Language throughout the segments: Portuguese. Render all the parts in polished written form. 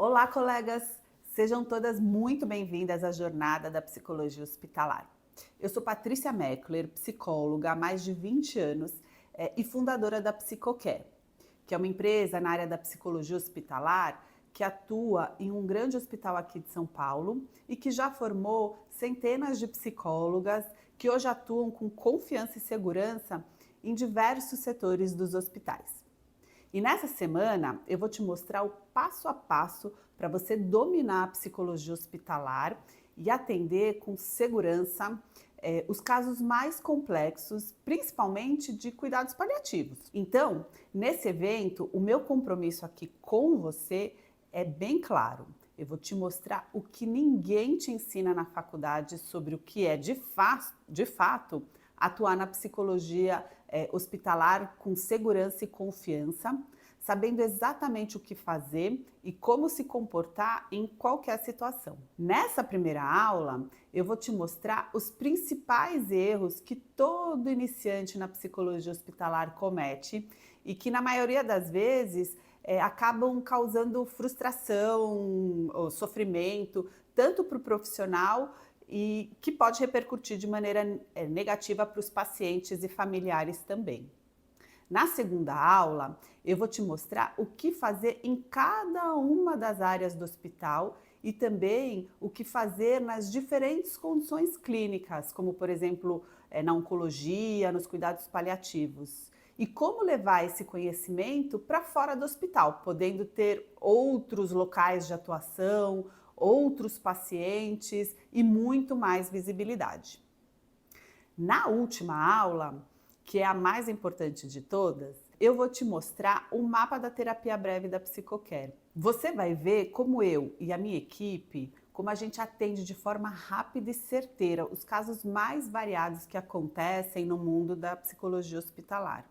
Olá, colegas! Sejam todas muito bem-vindas à jornada da psicologia hospitalar. Eu sou Patrícia Meckler, psicóloga há mais de 20 anos e fundadora da Psicocare, que é uma empresa na área da psicologia hospitalar que atua em um grande hospital aqui de São Paulo e que já formou centenas de psicólogas que hoje atuam com confiança e segurança em diversos setores dos hospitais. E nessa semana eu vou te mostrar o passo a passo para você dominar a psicologia hospitalar e atender com segurança os casos mais complexos, principalmente de cuidados paliativos. Então, nesse evento, o meu compromisso aqui com você é bem claro. Eu vou te mostrar o que ninguém te ensina na faculdade sobre o que é de fato atuar na psicologia hospitalar com segurança e confiança, sabendo exatamente o que fazer e como se comportar em qualquer situação. Nessa primeira aula, eu vou te mostrar os principais erros que todo iniciante na psicologia hospitalar comete e que, na maioria das vezes, acabam causando frustração ou sofrimento, tanto para o profissional e que pode repercutir de maneira negativa para os pacientes e familiares também. Na segunda aula, eu vou te mostrar o que fazer em cada uma das áreas do hospital e também o que fazer nas diferentes condições clínicas, como por exemplo, na oncologia, nos cuidados paliativos. E como levar esse conhecimento para fora do hospital, podendo ter outros locais de atuação, outros pacientes e muito mais visibilidade. Na última aula, que é a mais importante de todas, eu vou te mostrar o mapa da terapia breve da Psicocare. Você vai ver como eu e a minha equipe, como a gente atende de forma rápida e certeira os casos mais variados que acontecem no mundo da psicologia hospitalar.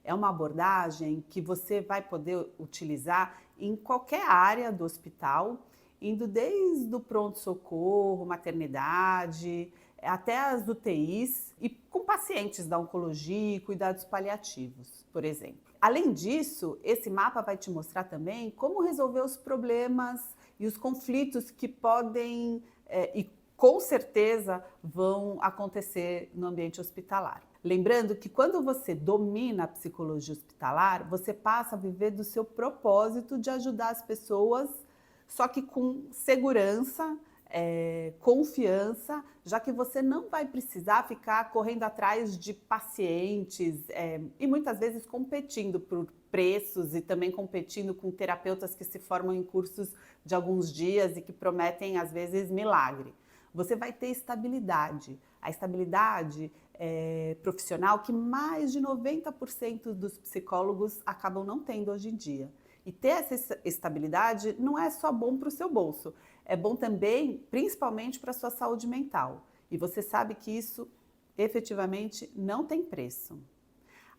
É uma abordagem que você vai poder utilizar em qualquer área do hospital, indo desde o pronto-socorro, maternidade, até as UTIs e com pacientes da oncologia e cuidados paliativos, por exemplo. Além disso, esse mapa vai te mostrar também como resolver os problemas e os conflitos que podem e com certeza vão acontecer no ambiente hospitalar. Lembrando que quando você domina a psicologia hospitalar, você passa a viver do seu propósito de ajudar as pessoas, só que com segurança, confiança, já que você não vai precisar ficar correndo atrás de pacientes e muitas vezes competindo por preços e também competindo com terapeutas que se formam em cursos de alguns dias e que prometem às vezes milagre. Você vai ter estabilidade. A estabilidade profissional que mais de 90% dos psicólogos acabam não tendo hoje em dia. E ter essa estabilidade não é só bom para o seu bolso, é bom também, principalmente para a sua saúde mental. E você sabe que isso efetivamente não tem preço.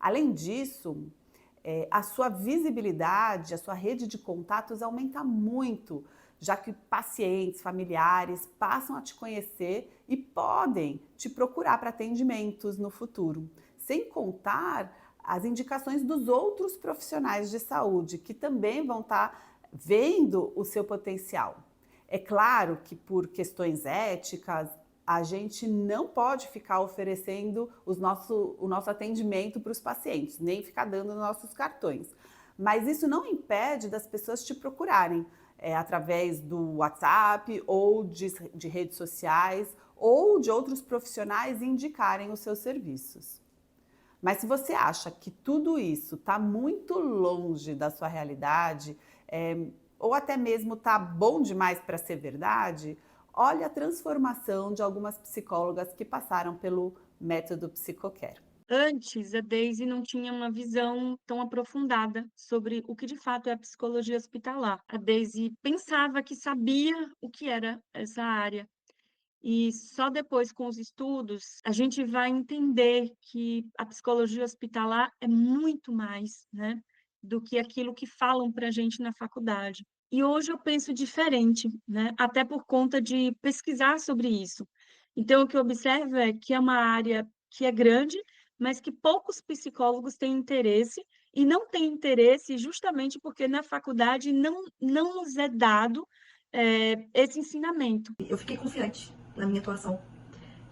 Além disso, a sua visibilidade, a sua rede de contatos aumenta muito, já que pacientes, familiares passam a te conhecer e podem te procurar para atendimentos no futuro. Sem contar as indicações dos outros profissionais de saúde, que também vão estar vendo o seu potencial. É claro que por questões éticas, a gente não pode ficar oferecendo o nosso atendimento para os pacientes, nem ficar dando nossos cartões. Mas isso não impede das pessoas te procurarem através do WhatsApp ou de redes sociais ou de outros profissionais indicarem os seus serviços. Mas se você acha que tudo isso está muito longe da sua realidade, ou até mesmo está bom demais para ser verdade, olha a transformação de algumas psicólogas que passaram pelo método Psicocare. Antes, a Daisy não tinha uma visão tão aprofundada sobre o que de fato é a psicologia hospitalar. A Daisy pensava que sabia o que era essa área. E só depois, com os estudos, a gente vai entender que a psicologia hospitalar é muito mais, né, do que aquilo que falam para a gente na faculdade. E hoje eu penso diferente, né, até por conta de pesquisar sobre isso. Então, o que eu observo é que é uma área que é grande, mas que poucos psicólogos têm interesse e não tem interesse justamente porque na faculdade não nos é dado, esse ensinamento. Eu fiquei confiante na minha atuação.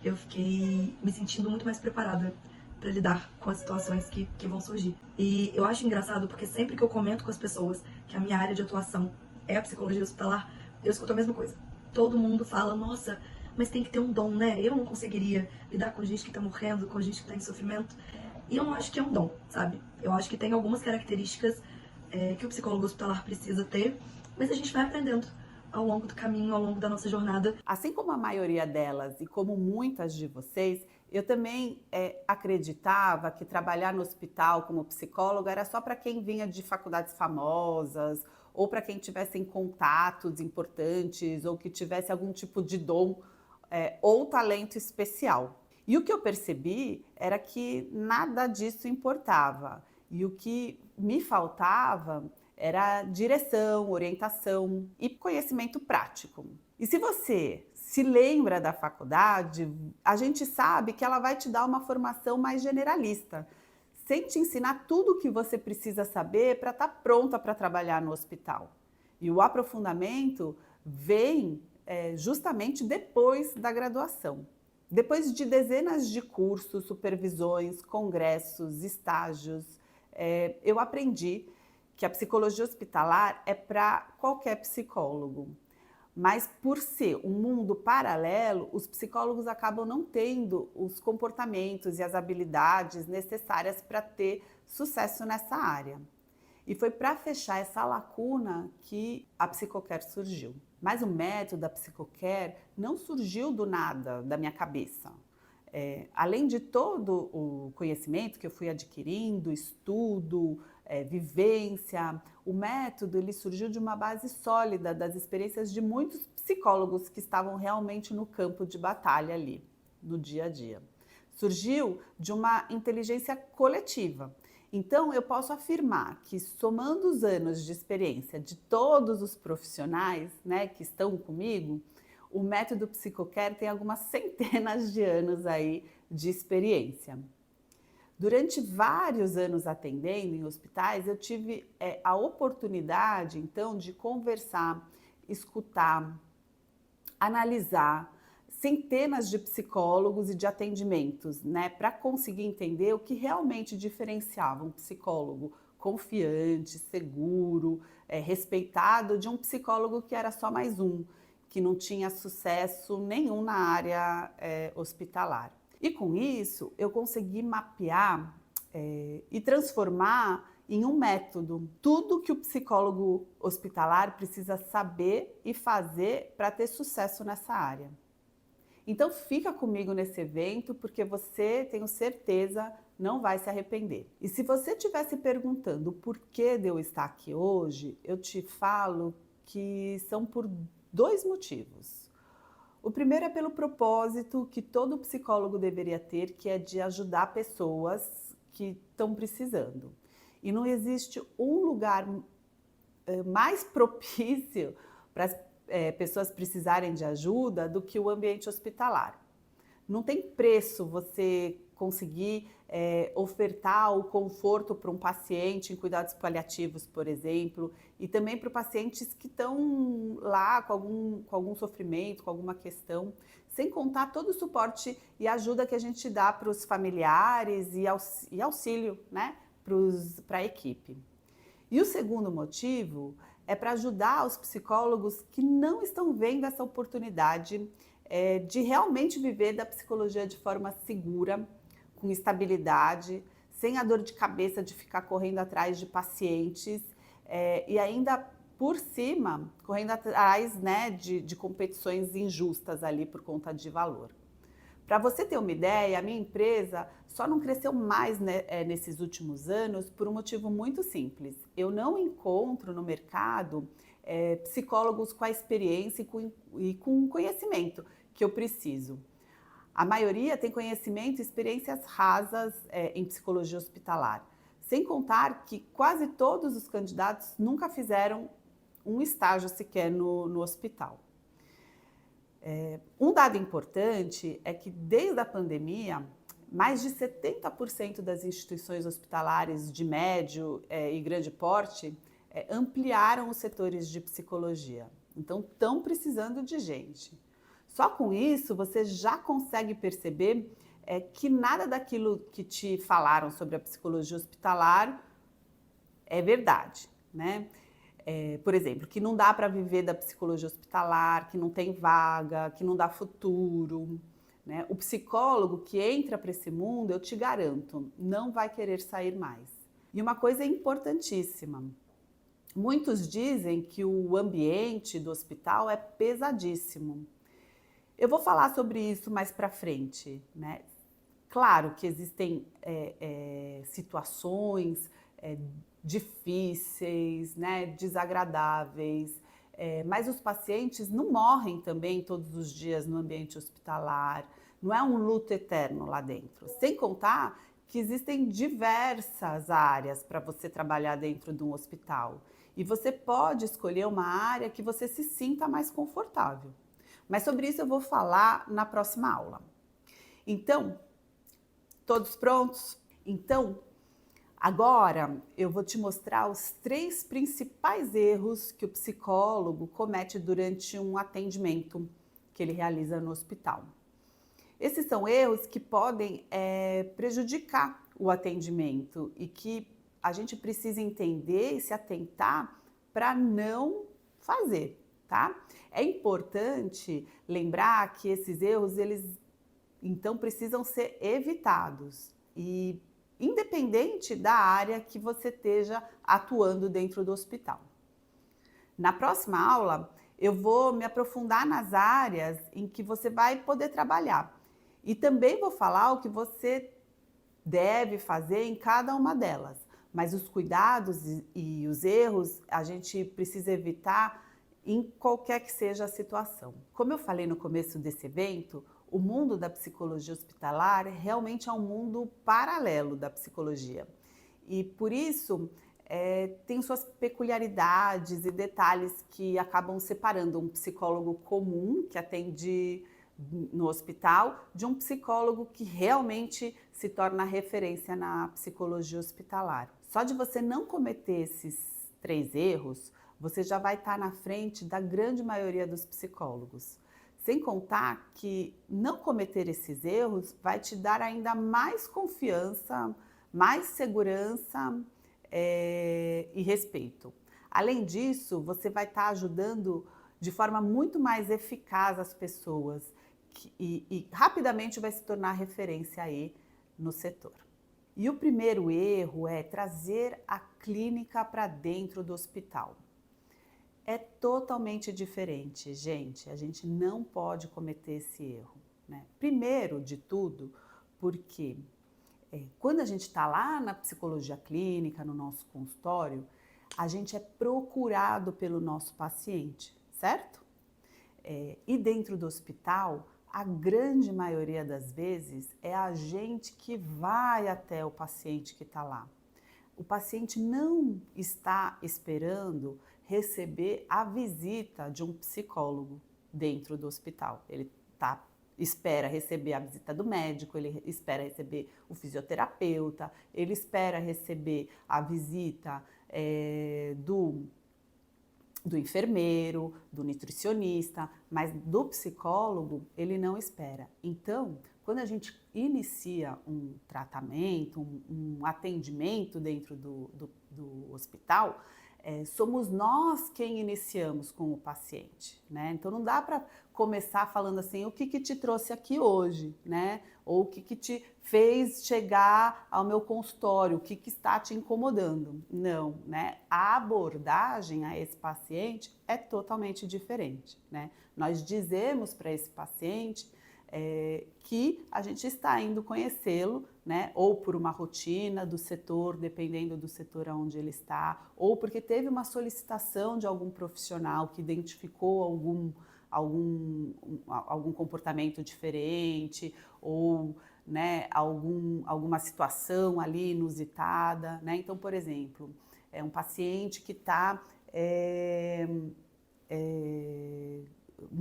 Eu fiquei me sentindo muito mais preparada para lidar com as situações que vão surgir. E eu acho engraçado porque sempre que eu comento com as pessoas que a minha área de atuação é a psicologia hospitalar, eu escuto a mesma coisa. Todo mundo fala, nossa, mas tem que ter um dom, né? Eu não conseguiria lidar com gente que tá morrendo, com gente que tá em sofrimento. E eu não acho que é um dom, sabe? Eu acho que tem algumas características que o psicólogo hospitalar precisa ter, mas a gente vai aprendendo ao longo do caminho, ao longo da nossa jornada. Assim como a maioria delas e como muitas de vocês, eu também acreditava que trabalhar no hospital como psicóloga era só para quem vinha de faculdades famosas ou para quem tivesse contatos importantes ou que tivesse algum tipo de dom ou talento especial. E o que eu percebi era que nada disso importava. E o que me faltava era direção, orientação e conhecimento prático. E se você se lembra da faculdade, a gente sabe que ela vai te dar uma formação mais generalista, sem te ensinar tudo o que você precisa saber para estar pronta para trabalhar no hospital. E o aprofundamento vem justamente depois da graduação. Depois de dezenas de cursos, supervisões, congressos, estágios, eu aprendi que a psicologia hospitalar é para qualquer psicólogo. Mas por ser um mundo paralelo, os psicólogos acabam não tendo os comportamentos e as habilidades necessárias para ter sucesso nessa área. E foi para fechar essa lacuna que a Psicocare surgiu. Mas o método da Psicocare não surgiu do nada da minha cabeça. Além de todo o conhecimento que eu fui adquirindo, estudo, vivência, o método ele surgiu de uma base sólida das experiências de muitos psicólogos que estavam realmente no campo de batalha ali, no dia a dia. Surgiu de uma inteligência coletiva. Então, eu posso afirmar que, somando os anos de experiência de todos os profissionais, né, que estão comigo, o método Psicocare tem algumas centenas de anos aí de experiência. Durante vários anos atendendo em hospitais, eu tive a oportunidade, então, de conversar, escutar, analisar centenas de psicólogos e de atendimentos, né, para conseguir entender o que realmente diferenciava um psicólogo confiante, seguro, respeitado, de um psicólogo que era só mais um, que não tinha sucesso nenhum na área hospitalar. E com isso, eu consegui mapear e transformar em um método tudo que o psicólogo hospitalar precisa saber e fazer para ter sucesso nessa área. Então fica comigo nesse evento, porque você, tenho certeza, não vai se arrepender. E se você estiver se perguntando o porquê de eu estar aqui hoje, eu te falo que são por dois motivos. O primeiro é pelo propósito que todo psicólogo deveria ter, que é de ajudar pessoas que estão precisando. E não existe um lugar mais propício para as pessoas precisarem de ajuda do que o ambiente hospitalar. Não tem preço você conseguir ofertar o conforto para um paciente em cuidados paliativos, por exemplo, e também para pacientes que estão lá com algum sofrimento, com alguma questão, sem contar todo o suporte e ajuda que a gente dá para os familiares e auxílio, né, para a equipe. E o segundo motivo é para ajudar os psicólogos que não estão vendo essa oportunidade de realmente viver da psicologia de forma segura, com estabilidade, sem a dor de cabeça de ficar correndo atrás de pacientes e ainda por cima, correndo atrás, né, de competições injustas ali por conta de valor. Para você ter uma ideia, a minha empresa só não cresceu mais, né, nesses últimos anos por um motivo muito simples. Eu não encontro no mercado psicólogos com a experiência e com o conhecimento que eu preciso. A maioria tem conhecimento e experiências rasas em psicologia hospitalar. Sem contar que quase todos os candidatos nunca fizeram um estágio sequer no hospital. Um dado importante é que desde a pandemia, Mais de 70% das instituições hospitalares de médio e grande porte ampliaram os setores de psicologia. Então, estão precisando de gente. Só com isso, você já consegue perceber que nada daquilo que te falaram sobre a psicologia hospitalar é verdade, né? Por exemplo, que não dá para viver da psicologia hospitalar, que não tem vaga, que não dá futuro, né? O psicólogo que entra para esse mundo, eu te garanto, não vai querer sair mais. E uma coisa importantíssima, muitos dizem que o ambiente do hospital é pesadíssimo. Eu vou falar sobre isso mais para frente, né? Claro que existem situações difíceis, né, desagradáveis, mas os pacientes não morrem também todos os dias no ambiente hospitalar, não é um luto eterno lá dentro. Sem contar que existem diversas áreas para você trabalhar dentro de um hospital. E você pode escolher uma área que você se sinta mais confortável. Mas sobre isso eu vou falar na próxima aula. Então, todos prontos? Então, agora eu vou te mostrar os 3 principais erros que o psicólogo comete durante um atendimento que ele realiza no hospital. Esses são erros que podem prejudicar o atendimento e que a gente precisa entender e se atentar para não fazer, tá? É importante lembrar que esses erros, eles então precisam ser evitados e independente da área que você esteja atuando dentro do hospital. Na próxima aula, eu vou me aprofundar nas áreas em que você vai poder trabalhar e também vou falar o que você deve fazer em cada uma delas. Mas os cuidados e os erros a gente precisa evitar em qualquer que seja a situação. Como eu falei no começo desse evento, o mundo da psicologia hospitalar realmente é um mundo paralelo da psicologia. E por isso tem suas peculiaridades e detalhes que acabam separando um psicólogo comum que atende no hospital de um psicólogo que realmente se torna referência na psicologia hospitalar. Só de você não cometer esses 3 erros, você já vai estar na frente da grande maioria dos psicólogos. Sem contar que não cometer esses erros vai te dar ainda mais confiança, mais segurança e respeito. Além disso, você vai estar ajudando de forma muito mais eficaz as pessoas e rapidamente vai se tornar referência aí no setor. E o primeiro erro é trazer a clínica para dentro do hospital. É totalmente diferente, gente. A gente não pode cometer esse erro, né? Primeiro de tudo, porque quando a gente está lá na psicologia clínica, no nosso consultório, a gente é procurado pelo nosso paciente, certo? E dentro do hospital, a grande maioria das vezes é a gente que vai até o paciente que está lá. O paciente não está esperando receber a visita de um psicólogo dentro do hospital. Ele espera receber a visita do médico, ele espera receber o fisioterapeuta, ele espera receber a visita do enfermeiro, do nutricionista, mas do psicólogo ele não espera. Então, quando a gente inicia um tratamento, um atendimento dentro do hospital, somos nós quem iniciamos com o paciente, né? Então não dá para começar falando assim, o que te trouxe aqui hoje, né? Ou o que te fez chegar ao meu consultório, o que está te incomodando. Não, né? A abordagem a esse paciente é totalmente diferente, né? Nós dizemos para esse paciente que a gente está indo conhecê-lo, né? Ou por uma rotina do setor, dependendo do setor onde ele está, ou porque teve uma solicitação de algum profissional que identificou algum comportamento diferente, ou né, alguma situação ali inusitada, né? Então, por exemplo, um paciente que está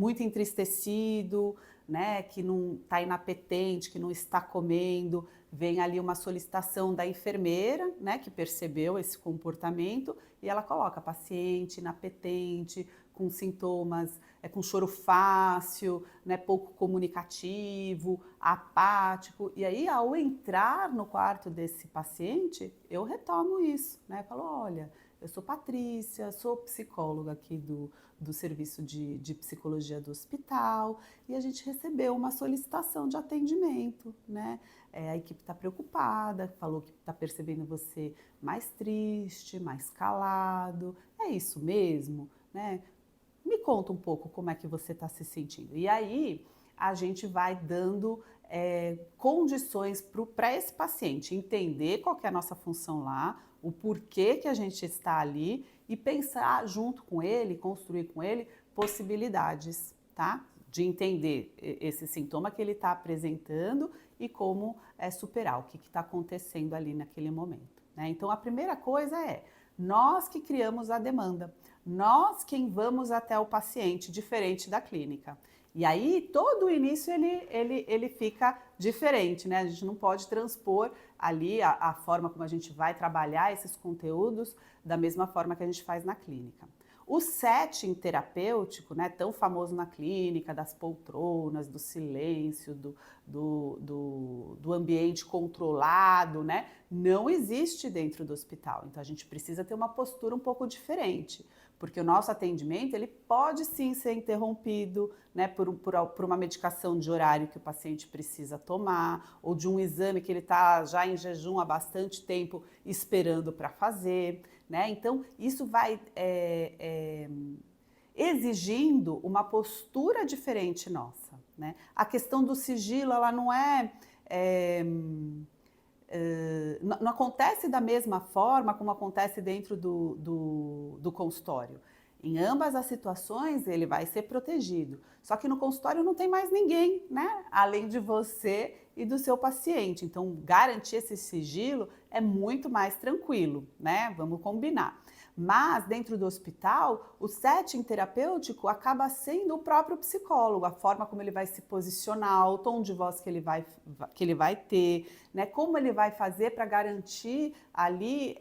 muito entristecido, né, que não está inapetente, que não está comendo, vem ali uma solicitação da enfermeira, né, que percebeu esse comportamento e ela coloca paciente inapetente, com sintomas, com choro fácil, né, pouco comunicativo, apático. E aí, ao entrar no quarto desse paciente, eu retomo isso, né, falo, olha, eu sou Patrícia, sou psicóloga aqui do serviço de psicologia do hospital e a gente recebeu uma solicitação de atendimento, né? A equipe está preocupada, falou que está percebendo você mais triste, mais calado. É isso mesmo, né? Me conta um pouco como é que você está se sentindo. E aí a gente vai dando condições para esse paciente entender qual que é a nossa função lá, o porquê que a gente está ali e pensar junto com ele, construir com ele possibilidades, tá? De entender esse sintoma que ele está apresentando e como superar, o que está acontecendo ali naquele momento, né? Então a primeira coisa é nós que criamos a demanda, nós quem vamos até o paciente, diferente da clínica. E aí, todo o início ele fica diferente, né? A gente não pode transpor ali a forma como a gente vai trabalhar esses conteúdos da mesma forma que a gente faz na clínica. O setting terapêutico, né, tão famoso na clínica, das poltronas, do silêncio, do ambiente controlado, né, não existe dentro do hospital. Então, a gente precisa ter uma postura um pouco diferente, porque o nosso atendimento ele pode sim ser interrompido, né, por uma medicação de horário que o paciente precisa tomar, ou de um exame que ele está já em jejum há bastante tempo esperando para fazer, né? Então, isso vai exigindo uma postura diferente nossa, né? A questão do sigilo, ela não não acontece da mesma forma como acontece dentro do consultório. Em ambas as situações, ele vai ser protegido. Só que no consultório não tem mais ninguém, né? Além de você e do seu paciente. Então, garantir esse sigilo é muito mais tranquilo, né? Vamos combinar. Mas, dentro do hospital, o setting terapêutico acaba sendo o próprio psicólogo, a forma como ele vai se posicionar, o tom de voz que ele vai ter, né? Como ele vai fazer para garantir ali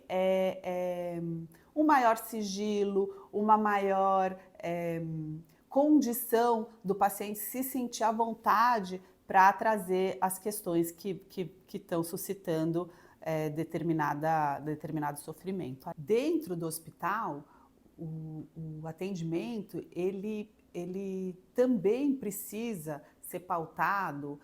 um maior sigilo, uma maior condição do paciente se sentir à vontade para trazer as questões que estão suscitando determinado sofrimento. Dentro do hospital, o atendimento, ele também precisa ser pautado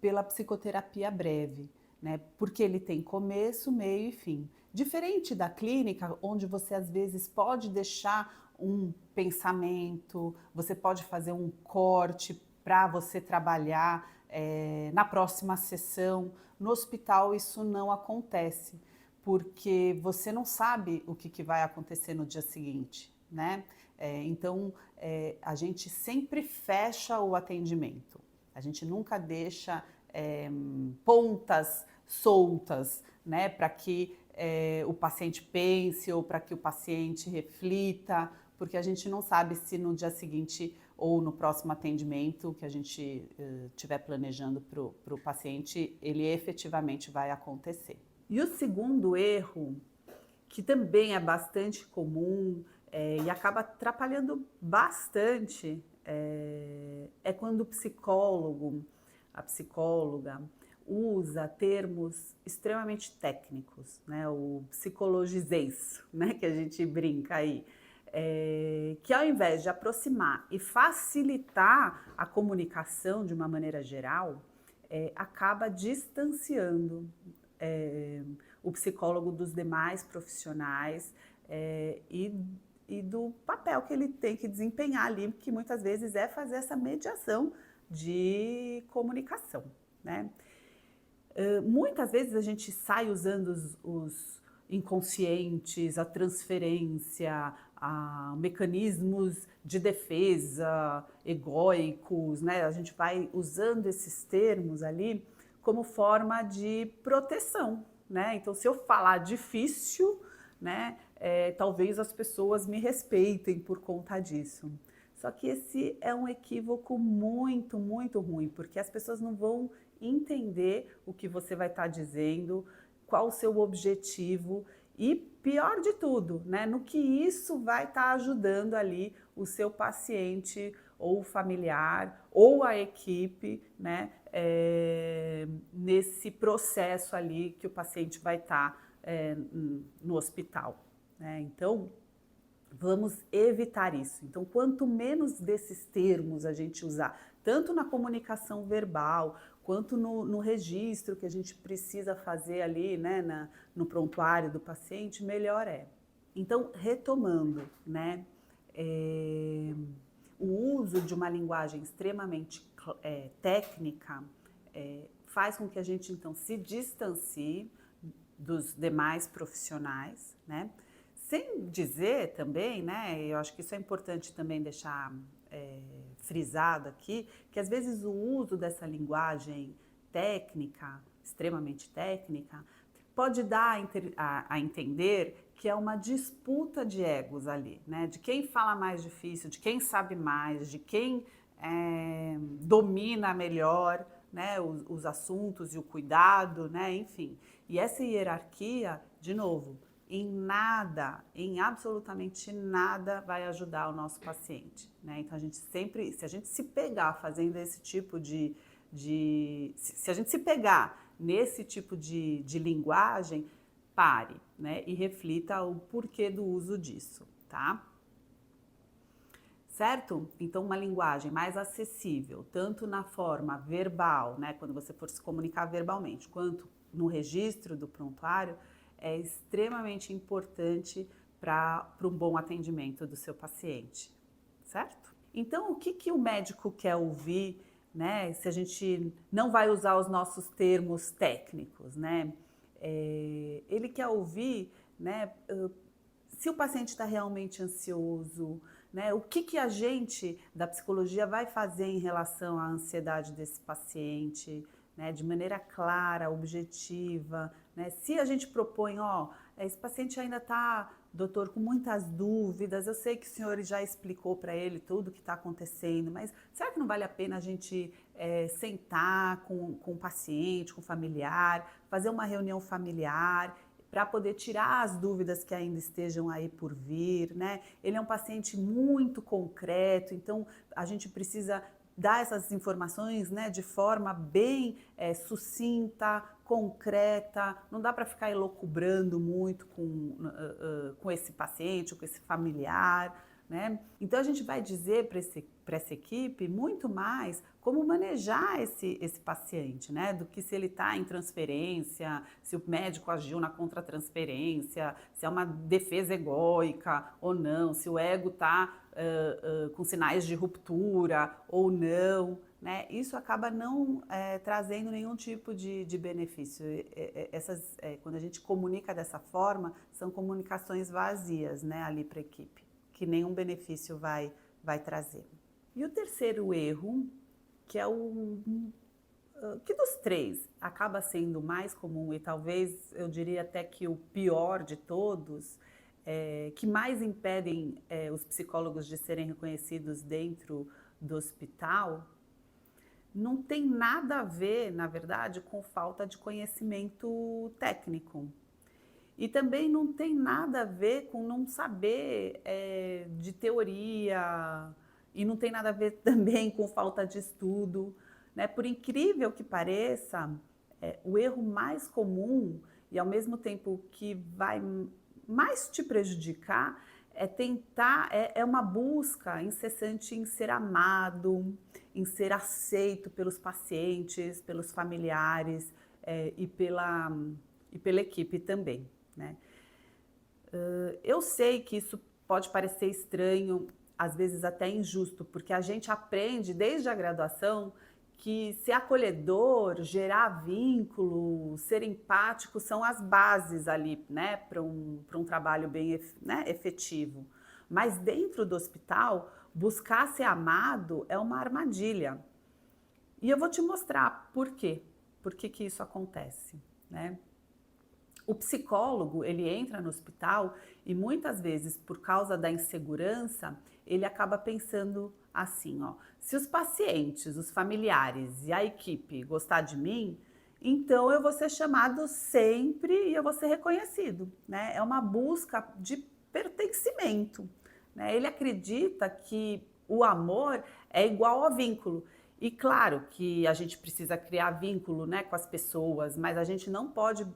pela psicoterapia breve, né? Porque ele tem começo, meio e fim. Diferente da clínica, onde você às vezes pode deixar um pensamento, você pode fazer um corte para você trabalhar na próxima sessão. No hospital isso não acontece, porque você não sabe o que vai acontecer no dia seguinte, né? Então, a gente sempre fecha o atendimento. A gente nunca deixa pontas soltas, né, para que o paciente pense ou para que o paciente reflita, porque a gente não sabe se no dia seguinte ou no próximo atendimento que a gente estiver planejando para o paciente, ele efetivamente vai acontecer. E o segundo erro, que também é bastante comum e acaba atrapalhando bastante, é quando o psicólogo, a psicóloga, usa termos extremamente técnicos, né? O psicologizês, né? Que a gente brinca aí. Que ao invés de aproximar e facilitar a comunicação de uma maneira geral, acaba distanciando o psicólogo dos demais profissionais e do papel que ele tem que desempenhar ali, que muitas vezes é fazer essa mediação de comunicação, né? Muitas vezes a gente sai usando os inconscientes, a transferência, mecanismos de defesa egóicos, né? A gente vai usando esses termos ali como forma de proteção, né? Então, se eu falar difícil, né, talvez as pessoas me respeitem por conta disso. Só que esse é um equívoco muito, muito ruim, porque as pessoas não vão entender o que você vai estar dizendo, qual o seu objetivo e, pior de tudo, né, no que isso vai estar ajudando ali o seu paciente ou o familiar ou a equipe, né, nesse processo ali que o paciente vai estar no hospital, né? Então, vamos evitar isso. Então, quanto menos desses termos a gente usar, tanto na comunicação verbal, quanto no registro que a gente precisa fazer ali, né, no prontuário do paciente, melhor é. Então, retomando, né, o uso de uma linguagem extremamente técnica faz com que a gente, então, se distancie dos demais profissionais, né? Sem dizer também, né, eu acho que isso é importante também deixar frisado aqui, que às vezes o uso dessa linguagem técnica, extremamente técnica, pode dar a entender que é uma disputa de egos ali, né, de quem fala mais difícil, de quem sabe mais, de quem domina melhor, né, os assuntos e o cuidado, né, enfim. E essa hierarquia, de novo, em absolutamente nada vai ajudar o nosso paciente, né? Então a gente sempre, se a gente se pegar fazendo esse tipo se a gente se pegar nesse tipo de linguagem, pare, né? E reflita o porquê do uso disso, tá? Certo? Então, uma linguagem mais acessível, tanto na forma verbal, né, quando você for se comunicar verbalmente, quanto no registro do prontuário, é extremamente importante para um bom atendimento do seu paciente, certo? Então, o que o médico quer ouvir, né, se a gente não vai usar os nossos termos técnicos, né? Ele quer ouvir, né, se o paciente está realmente ansioso, né? O que a gente da psicologia vai fazer em relação à ansiedade desse paciente, né? De maneira clara, objetiva, né? Se a gente propõe, ó, esse paciente ainda está, doutor, com muitas dúvidas, eu sei que o senhor já explicou para ele tudo o que está acontecendo, mas será que não vale a pena a gente sentar com o paciente, com o familiar, fazer uma reunião familiar, para poder tirar as dúvidas que ainda estejam aí por vir, né? Ele é um paciente muito concreto, então a gente precisa dar essas informações, né, de forma bem sucinta, concreta, não dá para ficar elocubrando muito com esse paciente, com esse familiar, né? Então a gente vai dizer para essa equipe muito mais como manejar esse paciente, né? Do que se ele está em transferência, se o médico agiu na contratransferência, se é uma defesa egóica ou não, se o ego está com sinais de ruptura ou não, né? Isso acaba não trazendo nenhum tipo de benefício. Quando a gente comunica dessa forma, são comunicações vazias, né, ali para a equipe, que nenhum benefício vai trazer. E o terceiro erro, que é que dos três acaba sendo o mais comum e talvez eu diria até que o pior de todos, que mais impedem os psicólogos de serem reconhecidos dentro do hospital, não tem nada a ver, na verdade, com falta de conhecimento técnico. E também não tem nada a ver com não saber de teoria, e não tem nada a ver também com falta de estudo, né? Por incrível que pareça, o erro mais comum e ao mesmo tempo que vai mais te prejudicar é uma busca incessante em ser amado, em ser aceito pelos pacientes, pelos familiares e pela equipe também, né? Eu sei que isso pode parecer estranho, às vezes até injusto, porque a gente aprende desde a graduação que ser acolhedor, gerar vínculo, ser empático são as bases ali, né, para um trabalho bem, né, efetivo. Mas dentro do hospital, buscar ser amado é uma armadilha. E eu vou te mostrar por quê. Por que isso acontece, né? O psicólogo, ele entra no hospital e muitas vezes, por causa da insegurança, ele acaba pensando assim, ó, se os pacientes, os familiares e a equipe gostar de mim, então eu vou ser chamado sempre e eu vou ser reconhecido, né? É uma busca de pertencimento, né? Ele acredita que o amor é igual a vínculo. E claro que a gente precisa criar vínculo, né, com as pessoas, mas a gente não pode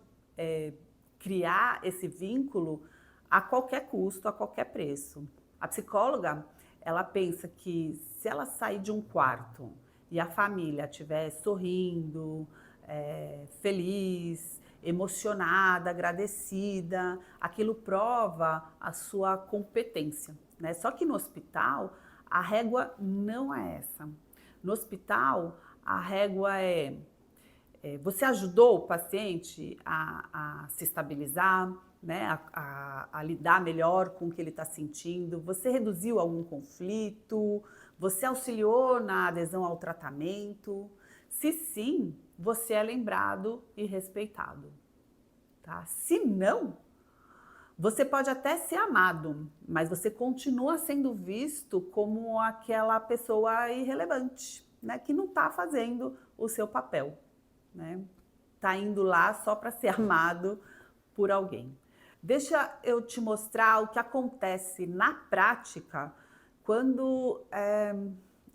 criar esse vínculo a qualquer custo, a qualquer preço. A psicóloga, ela pensa que se ela sair de um quarto e a família estiver sorrindo, feliz, emocionada, agradecida, aquilo prova a sua competência, né? Só que no hospital, a régua não é essa. No hospital, a régua você ajudou o paciente a se estabilizar, né, a lidar melhor com o que ele está sentindo? Você reduziu algum conflito? Você auxiliou na adesão ao tratamento? Se sim, você é lembrado e respeitado, tá? Se não, você pode até ser amado, mas você continua sendo visto como aquela pessoa irrelevante, né, que não está fazendo o seu papel, né? Tá indo lá só para ser amado por alguém. Deixa eu te mostrar o que acontece na prática quando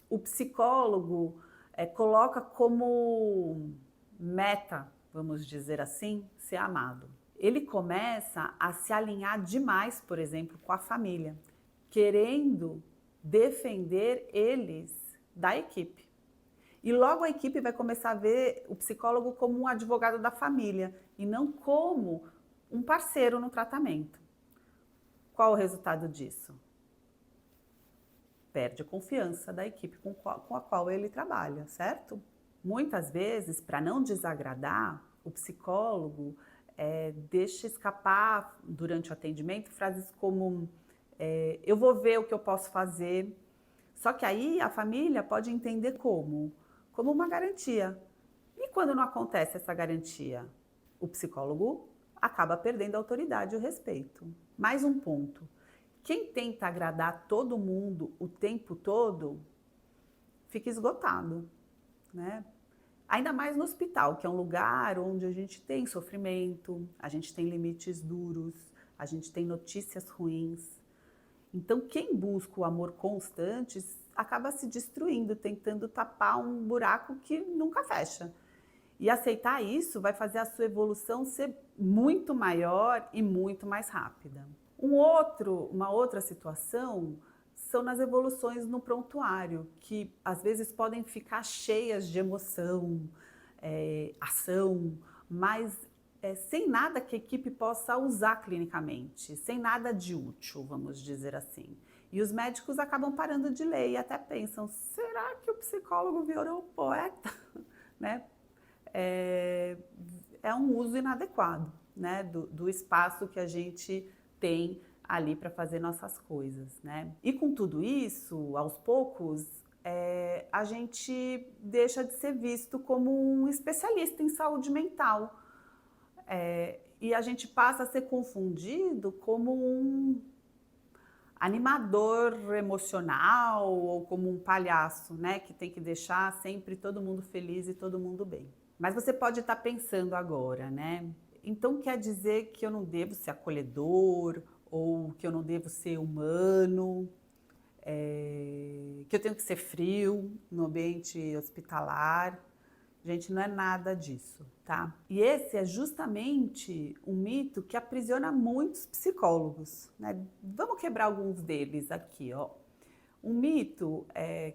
o psicólogo coloca como meta, vamos dizer assim, ser amado. Ele começa a se alinhar demais, por exemplo, com a família, querendo defender eles da equipe. E logo a equipe vai começar a ver o psicólogo como um advogado da família e não como um parceiro no tratamento. Qual o resultado disso? Perde a confiança da equipe com a qual ele trabalha, certo? Muitas vezes, para não desagradar, o psicólogo deixa escapar durante o atendimento frases como eu vou ver o que eu posso fazer. Só que aí a família pode entender como uma garantia. E quando não acontece essa garantia, o psicólogo acaba perdendo a autoridade e o respeito. Mais um ponto. Quem tenta agradar todo mundo o tempo todo, fica esgotado, né? Ainda mais no hospital, que é um lugar onde a gente tem sofrimento, a gente tem limites duros, a gente tem notícias ruins. Então, quem busca o amor constante acaba se destruindo, tentando tapar um buraco que nunca fecha. E aceitar isso vai fazer a sua evolução ser muito maior e muito mais rápida. Uma outra situação são nas evoluções no prontuário, que às vezes podem ficar cheias de emoção, ação, mas sem nada que a equipe possa usar clinicamente, sem nada de útil, vamos dizer assim. E os médicos acabam parando de ler e até pensam, será que o psicólogo virou poeta? Né? É um uso inadequado, né, do espaço que a gente tem ali para fazer nossas coisas, né? E com tudo isso, aos poucos, a gente deixa de ser visto como um especialista em saúde mental. E a gente passa a ser confundido como um animador emocional ou como um palhaço, né, que tem que deixar sempre todo mundo feliz e todo mundo bem. Mas você pode estar pensando agora, né? Então quer dizer que eu não devo ser acolhedor ou que eu não devo ser humano, que eu tenho que ser frio no ambiente hospitalar? Gente, não é nada disso, tá? E esse é justamente um mito que aprisiona muitos psicólogos, né? Vamos quebrar alguns deles aqui, ó. Um mito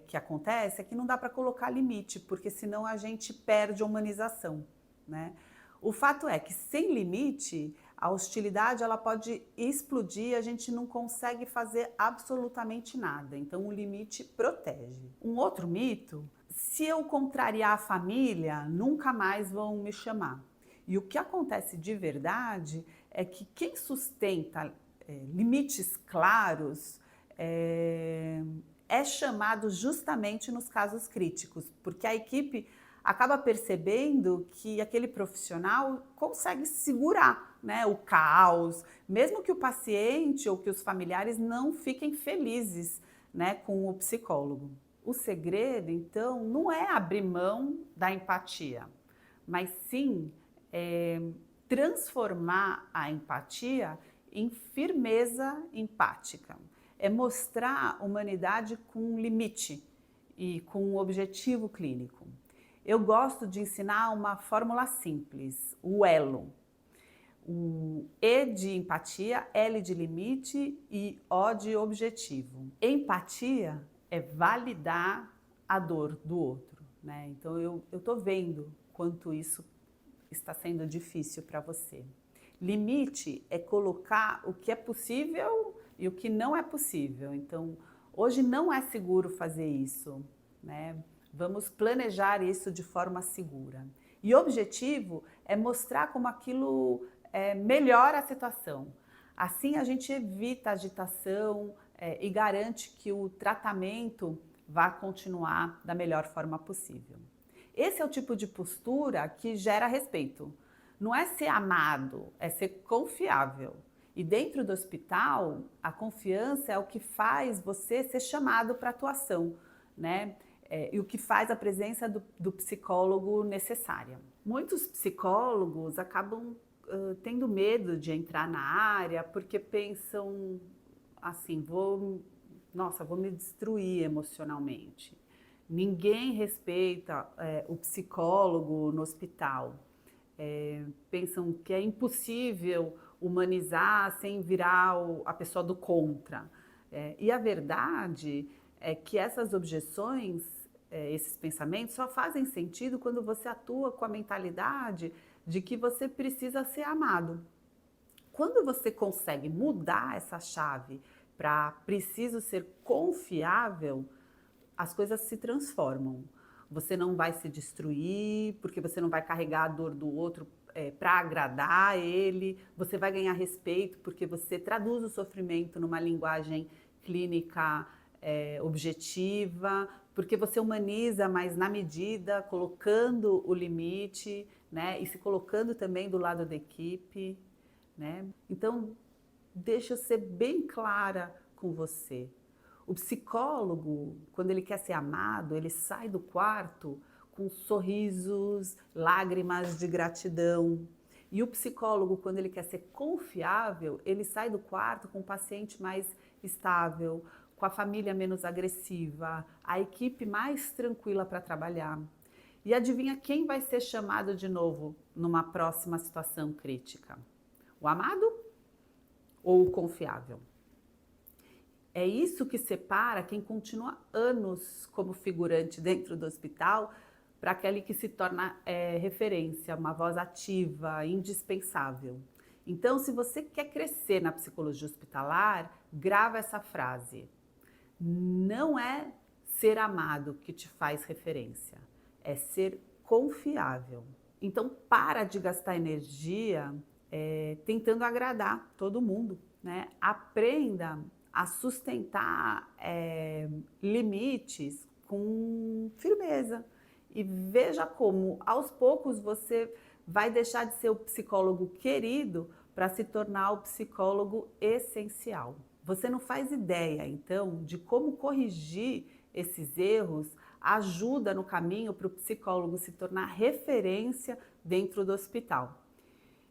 que acontece é que não dá para colocar limite, porque senão a gente perde a humanização, né? O fato é que sem limite, a hostilidade ela pode explodir, a gente não consegue fazer absolutamente nada. Então o limite protege. Um outro mito: se eu contrariar a família, nunca mais vão me chamar. E o que acontece de verdade é que quem sustenta limites claros é chamado justamente nos casos críticos, porque a equipe acaba percebendo que aquele profissional consegue segurar, né, o caos, mesmo que o paciente ou que os familiares não fiquem felizes né, com o psicólogo. O segredo, então, não é abrir mão da empatia, mas sim transformar a empatia em firmeza empática. É mostrar humanidade com limite e com um objetivo clínico. Eu gosto de ensinar uma fórmula simples, o ELO. O E de empatia, L de limite e O de objetivo. Empatia é validar a dor do outro, né? Então eu tô vendo quanto isso está sendo difícil para você. Limite é colocar o que é possível e o que não é possível. Então, hoje não é seguro fazer isso, né? Vamos planejar isso de forma segura. E objetivo é mostrar como aquilo melhora a situação. Assim a gente evita agitação e garante que o tratamento vá continuar da melhor forma possível. Esse é o tipo de postura que gera respeito. Não é ser amado, é ser confiável. E dentro do hospital, a confiança é o que faz você ser chamado para atuação, né? E o que faz a presença do psicólogo necessária. Muitos psicólogos acabam tendo medo de entrar na área porque pensam assim, vou me destruir emocionalmente. Ninguém respeita o psicólogo no hospital. Pensam que é impossível humanizar sem virar a pessoa do contra. E a verdade é que essas objeções, esses pensamentos só fazem sentido quando você atua com a mentalidade de que você precisa ser amado. Quando você consegue mudar essa chave para preciso ser confiável, as coisas se transformam. Você não vai se destruir, porque você não vai carregar a dor do outro para agradar ele. Você vai ganhar respeito, porque você traduz o sofrimento numa linguagem clínica objetiva, porque você humaniza, mas na medida, colocando o limite, né? E se colocando também do lado da equipe, né? Então, deixa eu ser bem clara com você. O psicólogo, quando ele quer ser amado, ele sai do quarto com sorrisos, lágrimas de gratidão. E o psicólogo, quando ele quer ser confiável, ele sai do quarto com o paciente mais estável, com a família menos agressiva, a equipe mais tranquila para trabalhar. E adivinha quem vai ser chamado de novo numa próxima situação crítica? O amado ou o confiável? É isso que separa quem continua anos como figurante dentro do hospital para aquele que se torna referência, uma voz ativa, indispensável. Então, se você quer crescer na psicologia hospitalar, grava essa frase. Não é ser amado que te faz referência, é ser confiável. Então, para de gastar energia tentando agradar todo mundo, né? Aprenda a sustentar limites com firmeza e veja como aos poucos você vai deixar de ser o psicólogo querido para se tornar o psicólogo essencial. Você não faz ideia, então, de como corrigir esses erros ajuda no caminho para o psicólogo se tornar referência dentro do hospital.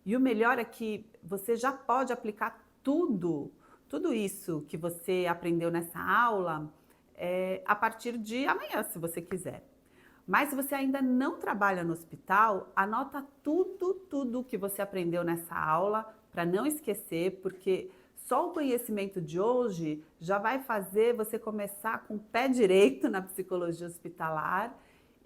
E o melhor é que você já pode aplicar tudo isso que você aprendeu nessa aula a partir de amanhã, se você quiser. Mas se você ainda não trabalha no hospital, anota tudo que você aprendeu nessa aula para não esquecer, porque só o conhecimento de hoje já vai fazer você começar com o pé direito na psicologia hospitalar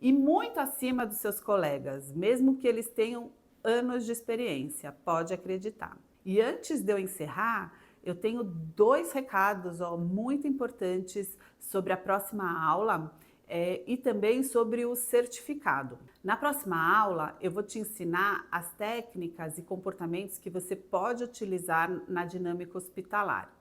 e muito acima dos seus colegas, mesmo que eles tenham anos de experiência, pode acreditar. E antes de eu encerrar, eu tenho 2 recados muito importantes sobre a próxima aula e também sobre o certificado. Na próxima aula, eu vou te ensinar as técnicas e comportamentos que você pode utilizar na dinâmica hospitalar.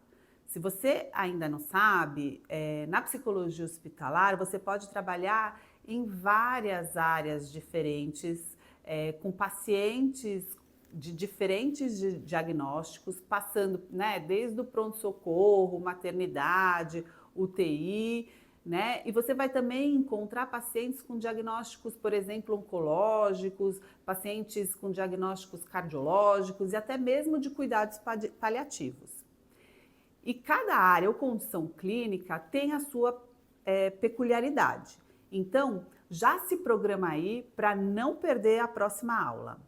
Se você ainda não sabe, na psicologia hospitalar, você pode trabalhar em várias áreas diferentes, com pacientes de diferentes diagnósticos, passando, né, desde o pronto-socorro, maternidade, UTI, né? E você vai também encontrar pacientes com diagnósticos, por exemplo, oncológicos, pacientes com diagnósticos cardiológicos e até mesmo de cuidados paliativos. E cada área ou condição clínica tem a sua peculiaridade. Então, já se programa aí para não perder a próxima aula.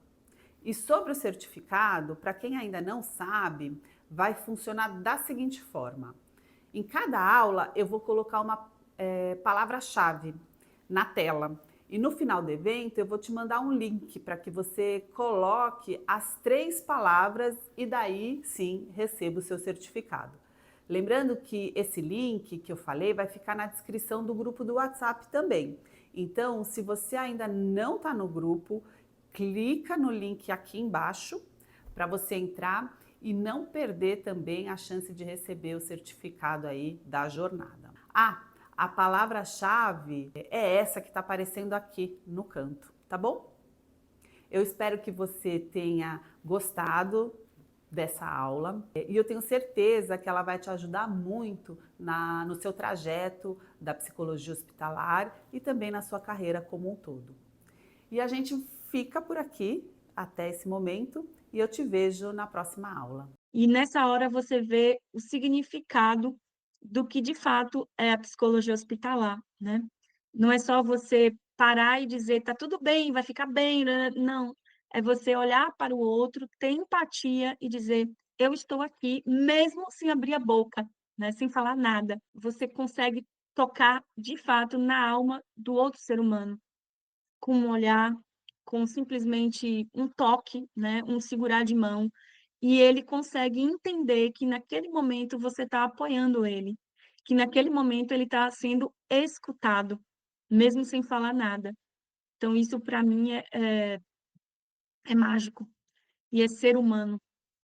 E sobre o certificado, para quem ainda não sabe, vai funcionar da seguinte forma. Em cada aula, eu vou colocar uma palavra-chave na tela. E no final do evento, eu vou te mandar um link para que você coloque as 3 palavras e daí sim receba o seu certificado. Lembrando que esse link que eu falei vai ficar na descrição do grupo do WhatsApp também. Então, se você ainda não está no grupo, clica no link aqui embaixo para você entrar e não perder também a chance de receber o certificado aí da jornada. A palavra-chave é essa que está aparecendo aqui no canto, tá bom? Eu espero que você tenha gostado dessa aula e eu tenho certeza que ela vai te ajudar muito no seu trajeto da psicologia hospitalar e também na sua carreira como um todo. E a gente fica por aqui até esse momento e eu te vejo na próxima aula. E nessa hora você vê o significado do que de fato é a psicologia hospitalar, né. Não é só você parar e dizer: "Tá tudo bem, vai ficar bem, nã não, é você olhar para o outro, ter empatia e dizer: "Eu estou aqui", mesmo sem abrir a boca, né, sem falar nada. Você consegue tocar, de fato, na alma do outro ser humano, com um olhar, com simplesmente um toque, né, um segurar de mão, e ele consegue entender que naquele momento você está apoiando ele, que naquele momento ele está sendo escutado, mesmo sem falar nada. Então isso para mim é mágico, e é ser humano.